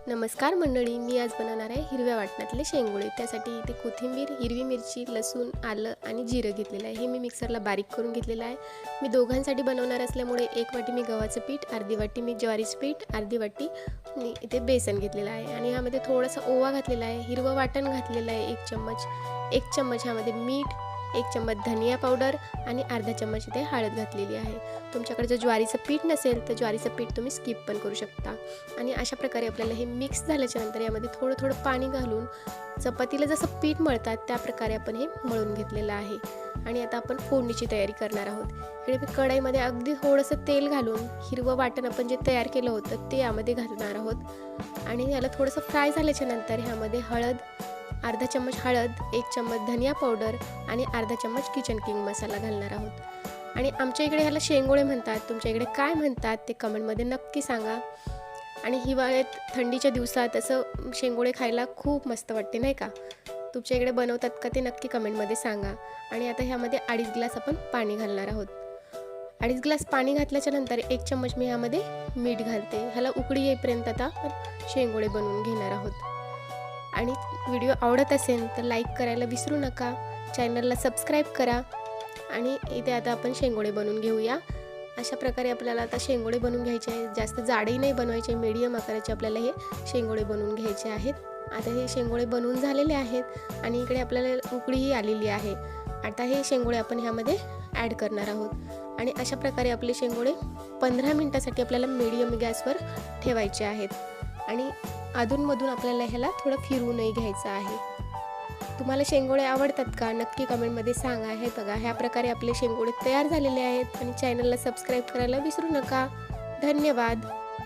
नमस्कार मंडळी, मी आज बनवणार आहे हिरव्या वाटणातले शेंगोळे। त्यासाठी इथे कोथिंबीर, हिरवी मिरची, लसूण, आलं आणि जिरं घेतलेलं आहे। हे मी मिक्सरला बारीक करून घेतलेलं आहे। मी दोघांसाठी बनवणार असल्यामुळे 1 वाटी मी गव्हाचं पीठ, अर्धी वाटी मी ज्वारीचं पीठ, अर्धी वाटी मी इथे बेसन घेतलेलं आहे आणि ह्यामध्ये थोडासा ओवा घातलेला आहे, हिरवं वाटण घातलेलं आहे 1 चम्मच, 1 चम्मच ह्यामध्ये मीठ, 1 चम्मच धनिया पावडर आणि अर्धा चम्मच इथे हळद घातलेली आहे। तुमच्याकडे जर ज्वारीचं पीठ नसेल तर ज्वारीचं पीठ तुम्ही स्किप पण करू शकता। आणि अशा प्रकारे आपल्याला हे मिक्स झाल्याच्या नंतर यामध्ये थोडं थोडं पाणी घालून चपातीला जसं पीठ मळतात त्या प्रकारे आपण हे मळून घेतलेलं आहे। आणि आता आपण फोडणीची तयारी करणार आहोत। इकडे मी कढईमध्ये अगदी थोडंसं तेल घालून हिरवं वाटण आपण जे तयार केलं होतं ते यामध्ये घालणार आहोत आणि याला थोडंसं फ्राय झाल्याच्या नंतर ह्यामध्ये हळद, अर्धा चम्मच हळद, 1 चम्मच धनिया पावडर आणि अर्धा चम्मच किचन किंग मसाला घालणार आहोत। आणि आमच्या इकडे ह्याला शेंगोळे म्हणतात, तुमच्या इकडे काय म्हणतात ते कमेंटमध्ये नक्की सांगा। आणि हिवाळ्यात थंडीच्या दिवसात असं शेंगोळे खायला खूप मस्त वाटते नाही का? तुमच्या इकडे बनवतात का ते नक्की कमेंटमध्ये सांगा। आणि आता ह्यामध्ये 2.5 ग्लास आपण पाणी घालणार आहोत। 2.5 ग्लास पाणी घातल्याच्या नंतर 1 चम्मच मी ह्यामध्ये मीठ घालते। ह्याला उकळी येईपर्यंत आता आपण शेंगोळे बनवून घेणार आहोत। आणि व्हिडिओ आवडत असेल तर लाईक करायला विसरू नका, चॅनलला सबस्क्राईब करा। आणि इथे आता आपण शेंगोळे बनवून घेऊया। अशा प्रकारे आपल्याला आता शेंगोळे बनवून घ्यायचे आहेत। जास्त जाडही नाही बनवायचे, मीडियम आकाराचे आपल्याला हे शेंगोळे बनवून घ्यायचे आहेत। आता हे शेंगोळे बनवून झालेले आहेत आणि इकडे आपल्याला उकळीही आलेली आहे। आता हे शेंगोळे आपण ह्यामध्ये ॲड करणार आहोत आणि अशा प्रकारे आपले शेंगोळे 15 मिनिटासाठी आपल्याला मीडियम गॅसवर ठेवायचे आहेत। आणि अधूनमधून आपल्याला ह्याला थोडं फिरवूनही घ्यायचं आहे। तुम्हाला शेंगोळे आवडतात का नक्की कमेंटमध्ये सांगा। हे बघा, ह्या प्रकारे आपले शेंगोळे तयार झालेले आहेत आणि चॅनलला सबस्क्राईब करायला विसरू नका। धन्यवाद।